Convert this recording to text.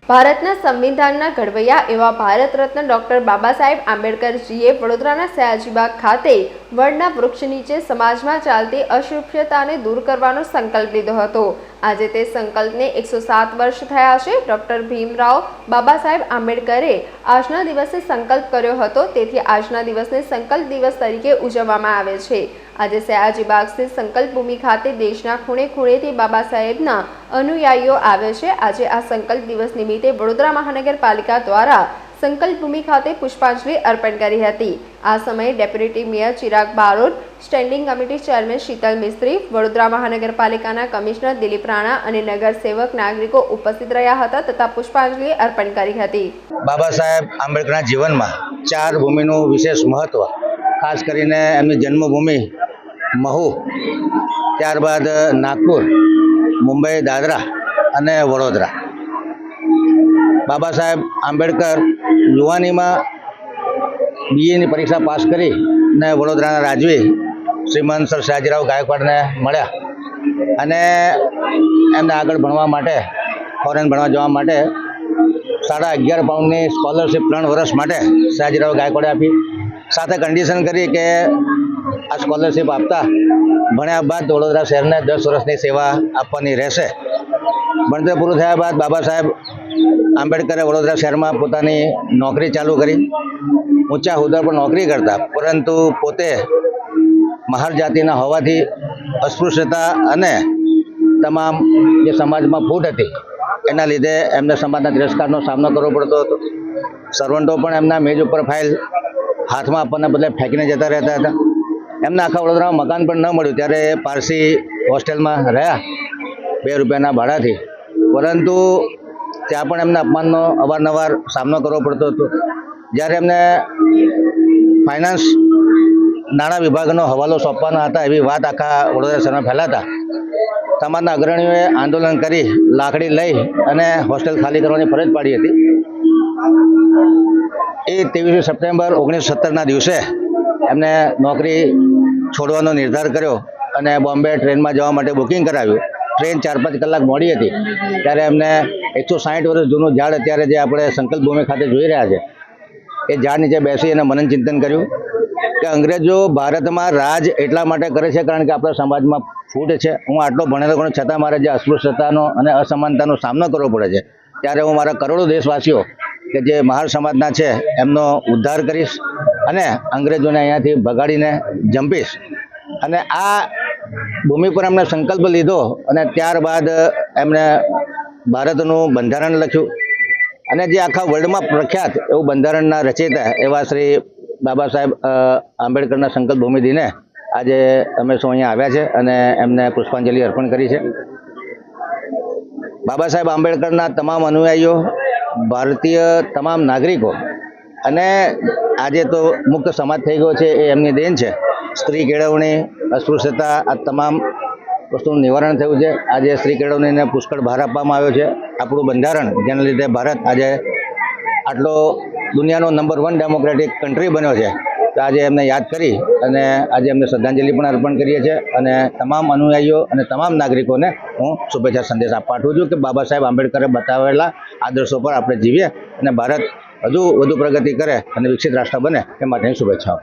ભારતના સંવિધાનના ઘડવૈયા એવા ભારત રત્ન ડોક્ટર બાબા સાહેબ આંબેડકરજીએ વડોદરાના સયાજીબાગ ખાતે વડના વૃક્ષ નીચે સમાજમાં ચાલતી અસ્પૃશ્યતાને દૂર કરવાનો સંકલ્પ લીધો હતો। આજે તે સંકલ્પને 107 વર્ષ થયા છે। ડોક્ટર ભીમરાવ બાબા સાહેબ આંબેડકરે આજના દિવસે સંકલ્પ કર્યો હતો, તેથી આજના દિવસને સંકલ્પ દિવસ તરીકે ઉજવવામાં આવે છે। આજે સયાજીબાગ સ્થિત સંકલ્પ ભૂમિ ખાતે દેશના ખૂણે ખૂણેથી બાબા સાહેબના અનુયાયીઓ આવે છે। આજે આ સંકલ્પ દિવસ નિમિત્તે વડોદરા મહાનગરપાલિકા દ્વારા સંકલ્પ ભૂમિ ખાતે પુષ્પાંજલિ અર્પણ કરી હતી। આ સમયે deputy mayor Chirag Barot, standing committee chairman Shital Mistry, Vadodara મહાનગરપાલિકાના કમિશનર દિલીપ રાણા અને નગરસેવક નાગરિકો ઉપસ્થિત રહ્યા હતા તથા પુષ્પાંજલિ અર્પણ કરી હતી। બાબા સાહેબ આંબેડકરના જીવનમાં ચાર ભૂમિનું વિશેષ મહત્વ, ખાસ કરીને એમની જન્મભૂમિ महू, त्यारबाद नागपुर, मुंबई, दादरा અને વડોદરા। બાબા સાહેબ આંબેડકર યુવાનીમાં બીએની પરીક્ષા પાસ કરી ને વડોદરાના રાજવી શ્રીમંત સર સયાજીરાવ ગાયકવાડને મળ્યા અને એમને આગળ ભણવા માટે, ફોરેન ભણવા જવા માટે 11.5 પાઉન્ડની સ્કોલરશિપ 3 વર્ષ માટે સયાજીરાવ ગાયકવાડે આપી। સાથે કન્ડિશન કરી કે આ સ્કોલરશિપ આપતા ભણ્યા બાદ વડોદરા શહેરને 10 વર્ષની સેવા આપવાની રહેશે। ભણતર પૂરું થયા બાદ બાબા સાહેબ આંબેડકરે વડોદરા શહેરમાં પોતાની નોકરી ચાલુ કરી। ઊંચા હોદ્દા પર નોકરી કરતા, પરંતુ પોતે મહાર જાતિના હોવાથી અસ્પૃશ્યતા અને તમામ જે સમાજમાં ફૂટ હતી એના લીધે એમને સમાજના તિરસ્કારનો સામનો કરવો પડતો હતો। સર્વન્ટો પણ એમના મેજ ઉપર ફાઇલ હાથમાં આપવાના બદલે ફેંકીને જતા રહેતા હતા। એમને આખા વડોદરામાં મકાન પણ ન મળ્યું, ત્યારે પારસી હોસ્ટેલમાં રહ્યા 2 રૂપિયાના ભાડાથી, પરંતુ ત્યાં પણ એમને અપમાનનો અવારનવાર સામનો કરવો પડતો હતો। જ્યારે એમને ફાઇનાન્સ નાણાં વિભાગનો હવાલો સોંપવાના હતા એવી વાત આખા વડોદરા શહેરમાં ફેલાતા સમાજના અગ્રણીઓએ આંદોલન કરી લાકડી લઈ અને હોસ્ટેલ ખાલી કરવાની ફરજ પાડી હતી। એ 23 સપ્ટેમ્બર 1970ના દિવસે એમને નોકરી છોડવાનો નિર્ધાર કર્યો અને બોમ્બે ટ્રેનમાં જવા માટે બુકિંગ કરાવ્યું। ટ્રેન 4-5 કલાક મોડી હતી, ત્યારે એમને 160 વર્ષ જૂનું ઝાડ અત્યારે જે આપણે સંકલ્પ ભૂમિ ખાતે જોઈ રહ્યા છે એ ઝાડ નીચે બેસી અને મનન ચિંતન કર્યું કે અંગ્રેજો ભારતમાં રાજ એટલા માટે કરે છે કારણ કે આપણા સમાજમાં ફૂટ છે। હું આટલો ભણેલો ગણો છતાં મારે જે અસ્પૃશ્યતાનો અને અસમાનતાનો સામનો કરવો પડે છે, ત્યારે હું મારા કરોડો દેશવાસીઓ કે જે મહાર સમાજના છે એમનો ઉદ્ધાર કરીશ અને અંગ્રેજોને અહીંયાથી ભગાડીને જંપીશ। અને આ ભૂમિ પર એમણે સંકલ્પ લીધો અને ત્યારબાદ એમણે ભારતનું બંધારણ લખ્યું અને જે આખા વર્લ્ડમાં પ્રખ્યાત એવું બંધારણના રચયિતા એવા શ્રી બાબા સાહેબ આંબેડકરના સંકલ્પ ભૂમિ દિને આજે અમે સૌ અહીંયા આવ્યા છે અને એમને પુષ્પાંજલિ અર્પણ કરી છે। બાબા સાહેબ આંબેડકરના તમામ અનુયાયીઓ, ભારતીય તમામ નાગરિકો અને આજે તો મુક્ત સમાજ થઈ ગયો છે એ એમની દેન છે। સ્ત્રી કેળવણી, અસ્પૃશ્યતા, આ તમામ વસ્તુનું નિવારણ થયું છે। આજે સ્ત્રી કેળવણીને પુષ્કળ ભાર આપવામાં આવ્યો છે। આપણું બંધારણ જેના લીધે ભારત આજે આટલો દુનિયાનો નંબર 1 ડેમોક્રેટિક કન્ટ્રી બન્યો છે, તો આજે એમને યાદ કરી અને આજે એમને શ્રદ્ધાંજલિ પણ અર્પણ કરીએ છીએ અને તમામ અનુયાયીઓ અને તમામ નાગરિકોને હું શુભેચ્છા સંદેશ પાઠવું છું કે બાબા સાહેબ આંબેડકરે બતાવેલા આદર્શો પર આપણે જીવીએ અને ભારત વધુ પ્રગતિ કરે અને વિકસિત રાષ્ટ્ર બને એ માટેની શુભેચ્છાઓ।